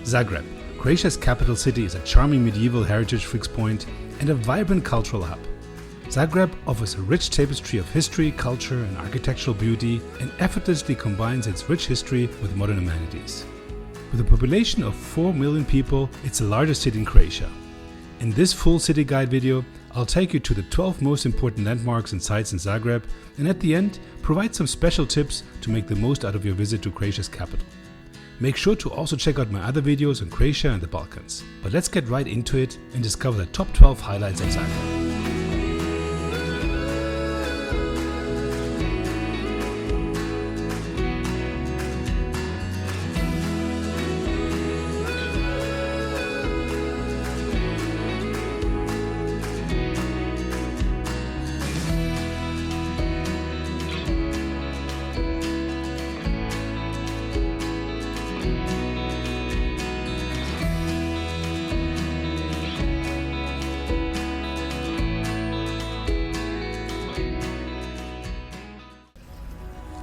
Zagreb, Croatia's capital city, is a charming medieval heritage fix point and a vibrant cultural hub. Zagreb offers a rich tapestry of history, culture and architectural beauty and effortlessly combines its rich history with modern amenities. With a population of 4 million people, it's the largest city in Croatia. In this full city guide video, I'll take you to the 12 most important landmarks and sites in Zagreb, and at the end, provide some special tips to make the most out of your visit to Croatia's capital. Make sure to also check out my other videos on Croatia and the Balkans. But let's get right into it and discover the top 12 highlights of Zagreb.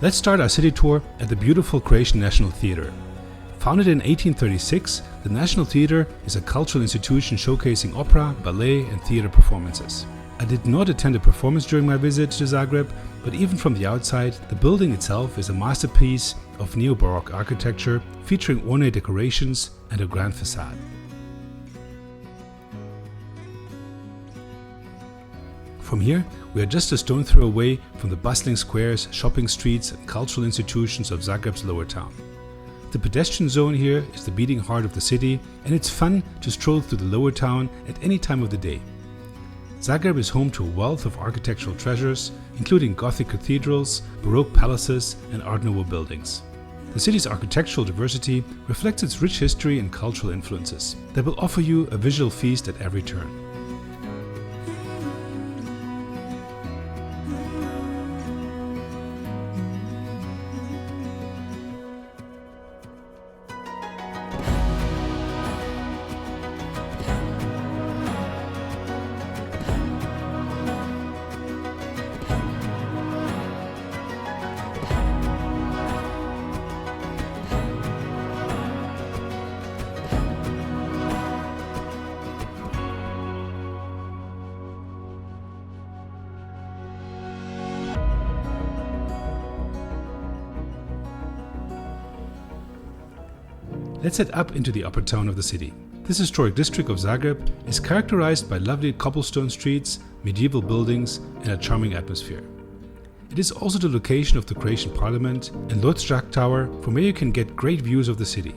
Let's start our city tour at the beautiful Croatian National Theatre. Founded in 1836, the National Theatre is a cultural institution showcasing opera, ballet and theatre performances. I did not attend a performance during my visit to Zagreb, but even from the outside, the building itself is a masterpiece of neo-Baroque architecture featuring ornate decorations and a grand facade. From here, we are just a stone throw away from the bustling squares, shopping streets and cultural institutions of Zagreb's lower town. The pedestrian zone here is the beating heart of the city, and it's fun to stroll through the lower town at any time of the day. Zagreb is home to a wealth of architectural treasures, including Gothic cathedrals, Baroque palaces and Art Nouveau buildings. The city's architectural diversity reflects its rich history and cultural influences that will offer you a visual feast at every turn. Let's head up into the upper town of the city. This historic district of Zagreb is characterized by lovely cobblestone streets, medieval buildings and a charming atmosphere. It is also the location of the Croatian Parliament and Lodžak Tower, from where you can get great views of the city.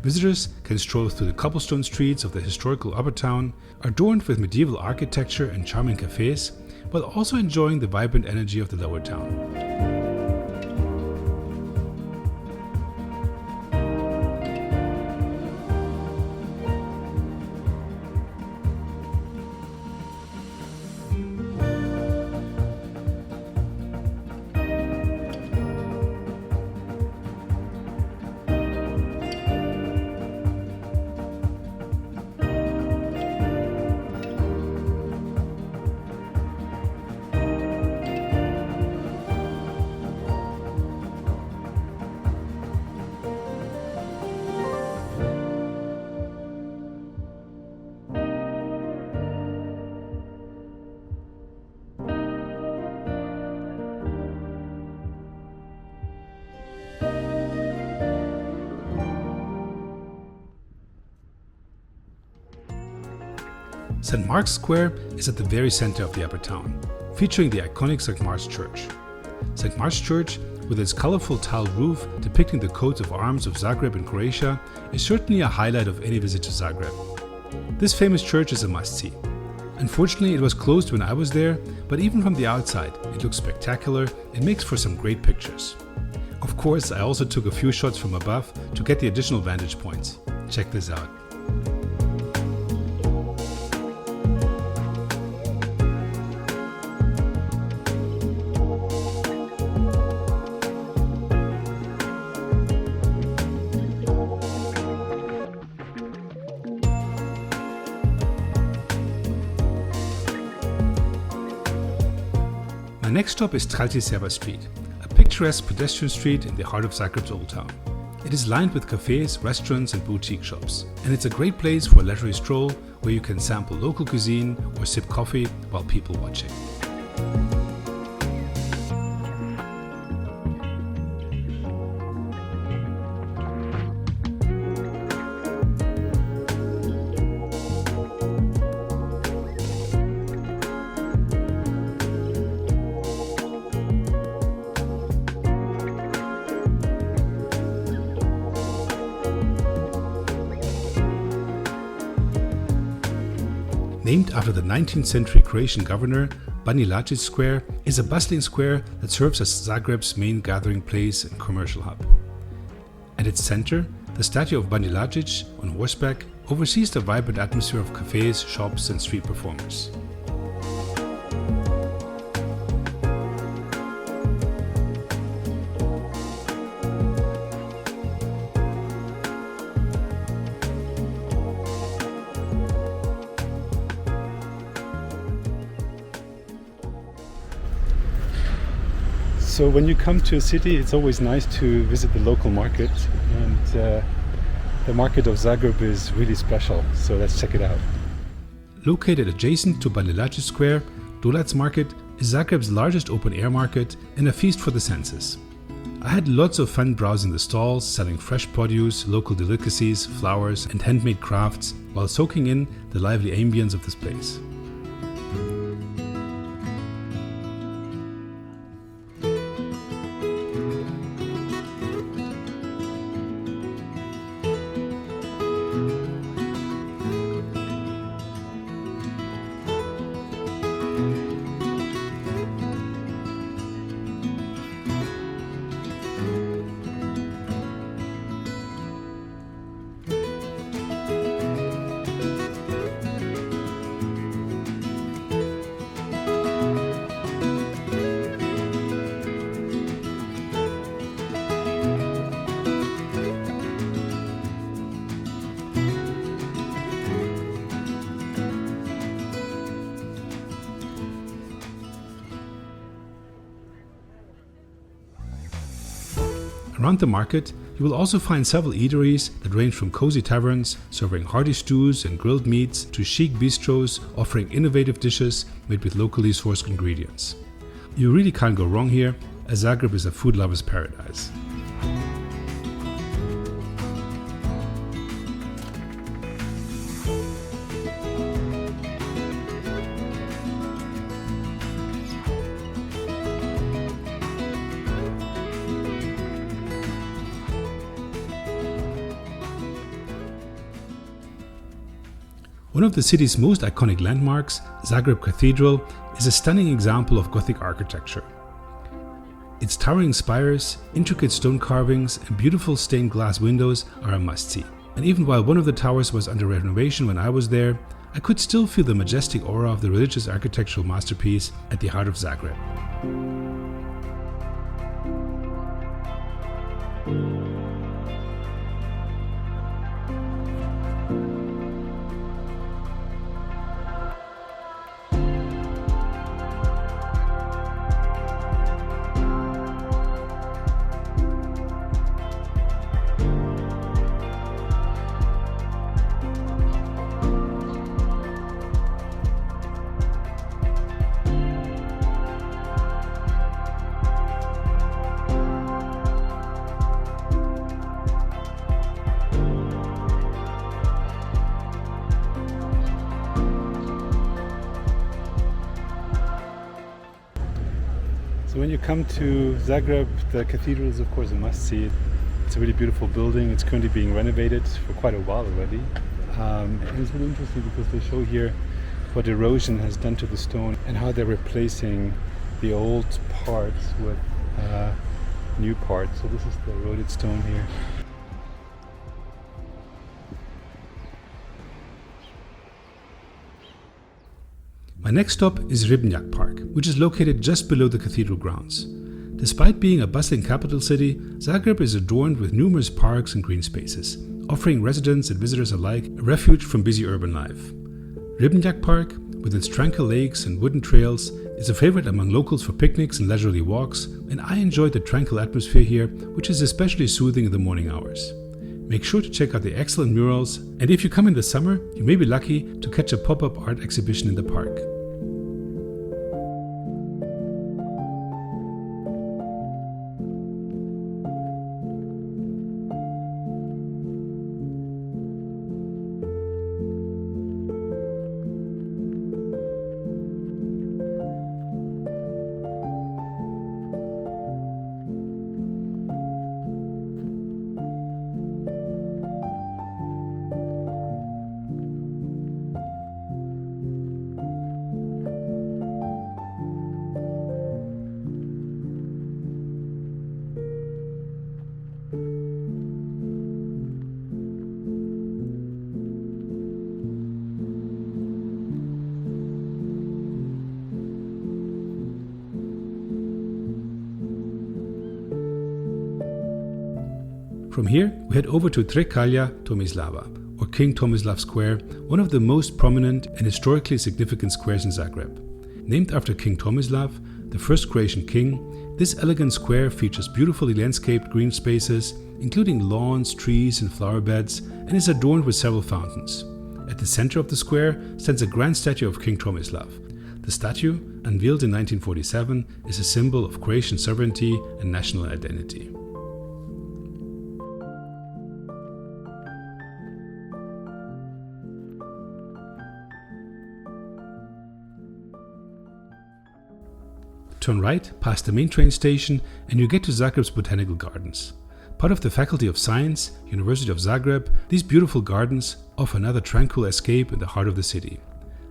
Visitors can stroll through the cobblestone streets of the historical upper town, adorned with medieval architecture and charming cafes, while also enjoying the vibrant energy of the lower town. St. Mark's Square is at the very center of the upper town, featuring the iconic St. Mark's Church. St. Mark's Church, with its colorful tiled roof depicting the coats of arms of Zagreb and Croatia, is certainly a highlight of any visit to Zagreb. This famous church is a must-see. Unfortunately, it was closed when I was there, but even from the outside, it looks spectacular and makes for some great pictures. Of course, I also took a few shots from above to get the additional vantage points. Check this out. My next stop is Traltiseva Street, a picturesque pedestrian street in the heart of Zagreb's Old Town. It is lined with cafes, restaurants and boutique shops, and it's a great place for a leisurely stroll where you can sample local cuisine or sip coffee while people watching. Named after the 19th century Croatian governor, Banja Luka's Square is a bustling square that serves as Zagreb's main gathering place and commercial hub. At its center, the statue of Banja Luka on horseback oversees the vibrant atmosphere of cafes, shops and street performers. So when you come to a city, it's always nice to visit the local market, and the market of Zagreb is really special, so let's check it out. Located adjacent to Banja Luka Square, Dolat's Market is Zagreb's largest open-air market and a feast for the senses. I had lots of fun browsing the stalls, selling fresh produce, local delicacies, flowers and handmade crafts, while soaking in the lively ambience of this place. Around the market, you will also find several eateries that range from cozy taverns serving hearty stews and grilled meats to chic bistros offering innovative dishes made with locally sourced ingredients. You really can't go wrong here, as Zagreb is a food lover's paradise. One of the city's most iconic landmarks, Zagreb Cathedral, is a stunning example of Gothic architecture. Its towering spires, intricate stone carvings and beautiful stained glass windows are a must-see. And even while one of the towers was under renovation when I was there, I could still feel the majestic aura of the religious architectural masterpiece at the heart of Zagreb. So when you come to Zagreb, the cathedral is of course a must-see. It's a really beautiful building. It's currently being renovated for quite a while already. And it's really interesting because they show here what erosion has done to the stone and how they're replacing the old parts with new parts. So this is the eroded stone here. My next stop is Ribnjak Park, which is located just below the cathedral grounds. Despite being a bustling capital city, Zagreb is adorned with numerous parks and green spaces, offering residents and visitors alike a refuge from busy urban life. Ribnjak Park, with its tranquil lakes and wooden trails, It's a favorite among locals for picnics and leisurely walks, and I enjoyed the tranquil atmosphere here, which is especially soothing in the morning hours. Make sure to check out the excellent murals, and if you come in the summer, you may be lucky to catch a pop-up art exhibition in the park. From here, we head over to Kralja Tomislava, or King Tomislav Square, one of the most prominent and historically significant squares in Zagreb. Named after King Tomislav, the first Croatian king, this elegant square features beautifully landscaped green spaces, including lawns, trees, and flower beds, and is adorned with several fountains. At the center of the square stands a grand statue of King Tomislav. The statue, unveiled in 1947, is a symbol of Croatian sovereignty and national identity. Turn right past the main train station and you get to Zagreb's botanical gardens. Part of the Faculty of Science, University of Zagreb, these beautiful gardens offer another tranquil escape in the heart of the city.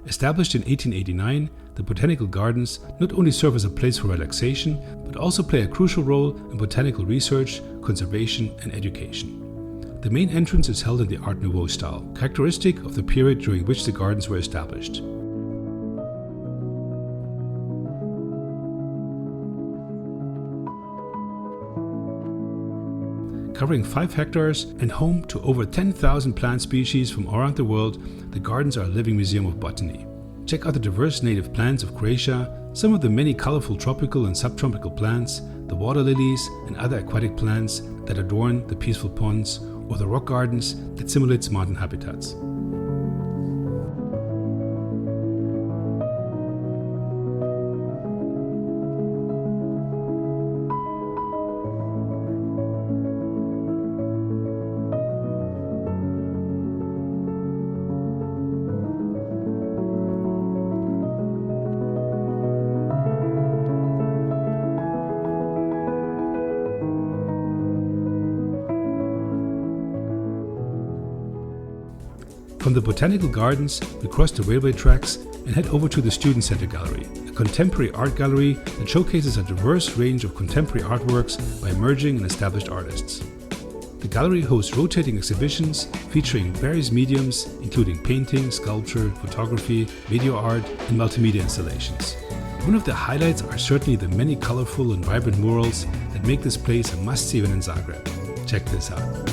Established in 1889, the botanical gardens not only serve as a place for relaxation, but also play a crucial role in botanical research, conservation, and education. The main entrance is held in the Art Nouveau style, characteristic of the period during which the gardens were established. Covering 5 hectares and home to over 10,000 plant species from around the world, the gardens are a living museum of botany. Check out the diverse native plants of Croatia, some of the many colorful tropical and subtropical plants, the water lilies and other aquatic plants that adorn the peaceful ponds, or the rock gardens that simulate mountain habitats. From the Botanical Gardens, we cross the railway tracks and head over to the Student Center Gallery, a contemporary art gallery that showcases a diverse range of contemporary artworks by emerging and established artists. The gallery hosts rotating exhibitions featuring various mediums, including painting, sculpture, photography, video art, and multimedia installations. One of the highlights are certainly the many colorful and vibrant murals that make this place a must-see event in Zagreb. Check this out.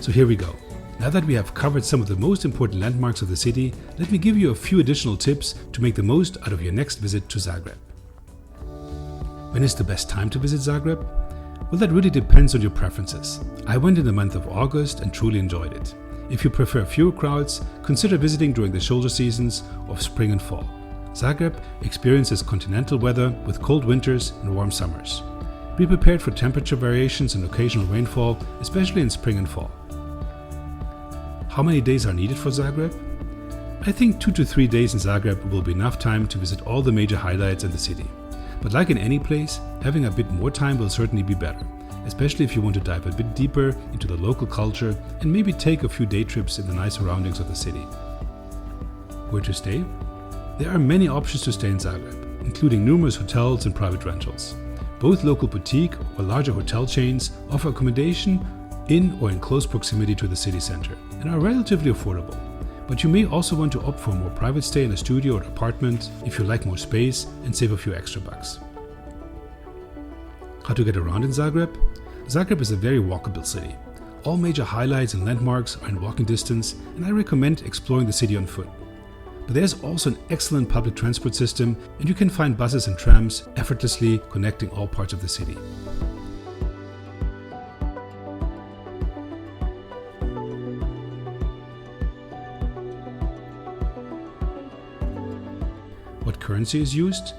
So here we go. Now that we have covered some of the most important landmarks of the city, let me give you a few additional tips to make the most out of your next visit to Zagreb. When is the best time to visit Zagreb? Well, that really depends on your preferences. I went in the month of August and truly enjoyed it. If you prefer fewer crowds, consider visiting during the shoulder seasons of spring and fall. Zagreb experiences continental weather with cold winters and warm summers. Be prepared for temperature variations and occasional rainfall, especially in spring and fall. How many days are needed for Zagreb? I think 2 to 3 days in Zagreb will be enough time to visit all the major highlights in the city. But like in any place, having a bit more time will certainly be better. especially if you want to dive a bit deeper into the local culture and maybe take a few day trips in the nice surroundings of the city. Where to stay? There are many options to stay in Zagreb, including numerous hotels and private rentals. Both local boutique or larger hotel chains offer accommodation in or in close proximity to the city center and are relatively affordable. But you may also want to opt for a more private stay in a studio or apartment if you like more space and save a few extra bucks. How to get around in Zagreb? Zagreb is a very walkable city. All major highlights and landmarks are in walking distance, and I recommend exploring the city on foot. But there's also an excellent public transport system, and you can find buses and trams effortlessly connecting all parts of the city. What currency is used?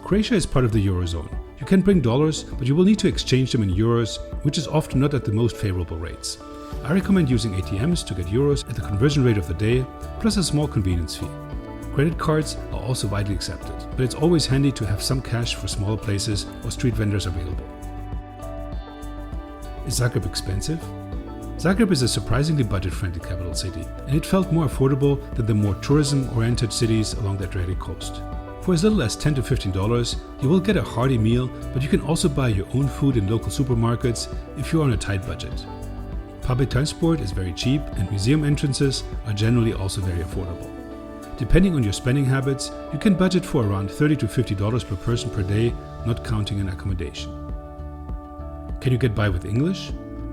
Croatia is part of the Eurozone. You can bring dollars, but you will need to exchange them in euros, which is often not at the most favorable rates. I recommend using ATMs to get euros at the conversion rate of the day, plus a small convenience fee. Credit cards are also widely accepted, but it's always handy to have some cash for smaller places or street vendors available. Is Zagreb expensive? Zagreb is a surprisingly budget-friendly capital city, and it felt more affordable than the more tourism-oriented cities along the Adriatic coast. For as little as $10 to $15, you will get a hearty meal, but you can also buy your own food in local supermarkets if you're on a tight budget. Public transport is very cheap, and museum entrances are generally also very affordable. Depending on your spending habits, you can budget for around $30 to $50 per person per day, not counting an accommodation. Can you get by with English?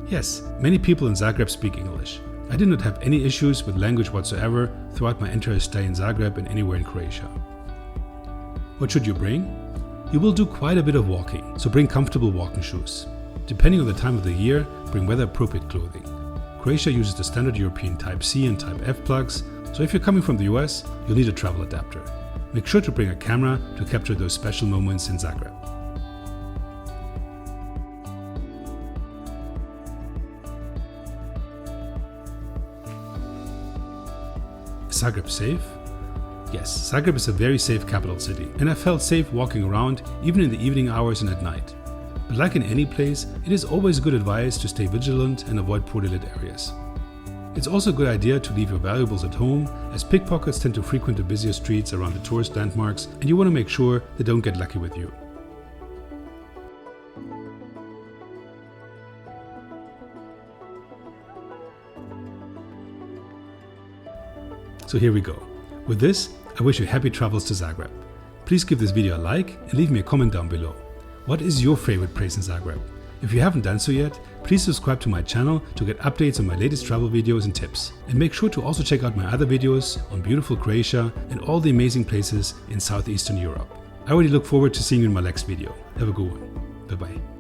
Yes, many people in Zagreb speak English. I did not have any issues with language whatsoever throughout my entire stay in Zagreb and anywhere in Croatia. What should you bring? You will do quite a bit of walking, so bring comfortable walking shoes. Depending on the time of the year, bring weather-appropriate clothing. Croatia uses the standard European Type C and Type F plugs, so if you're coming from the US, you'll need a travel adapter. Make sure to bring a camera to capture those special moments in Zagreb. Is Zagreb safe? Yes, Zagreb is a very safe capital city, and I felt safe walking around even in the evening hours and at night. But like in any place, it is always good advice to stay vigilant and avoid poorly lit areas. It's also a good idea to leave your valuables at home, as pickpockets tend to frequent the busiest streets around the tourist landmarks, and you want to make sure they don't get lucky with you. So here we go. With this, I wish you happy travels to Zagreb. Please give this video a like and leave me a comment down below. What is your favorite place in Zagreb? If you haven't done so yet, please subscribe to my channel to get updates on my latest travel videos and tips. And make sure to also check out my other videos on beautiful Croatia and all the amazing places in Southeastern Europe. I already look forward to seeing you in my next video. Have a good one. Bye bye.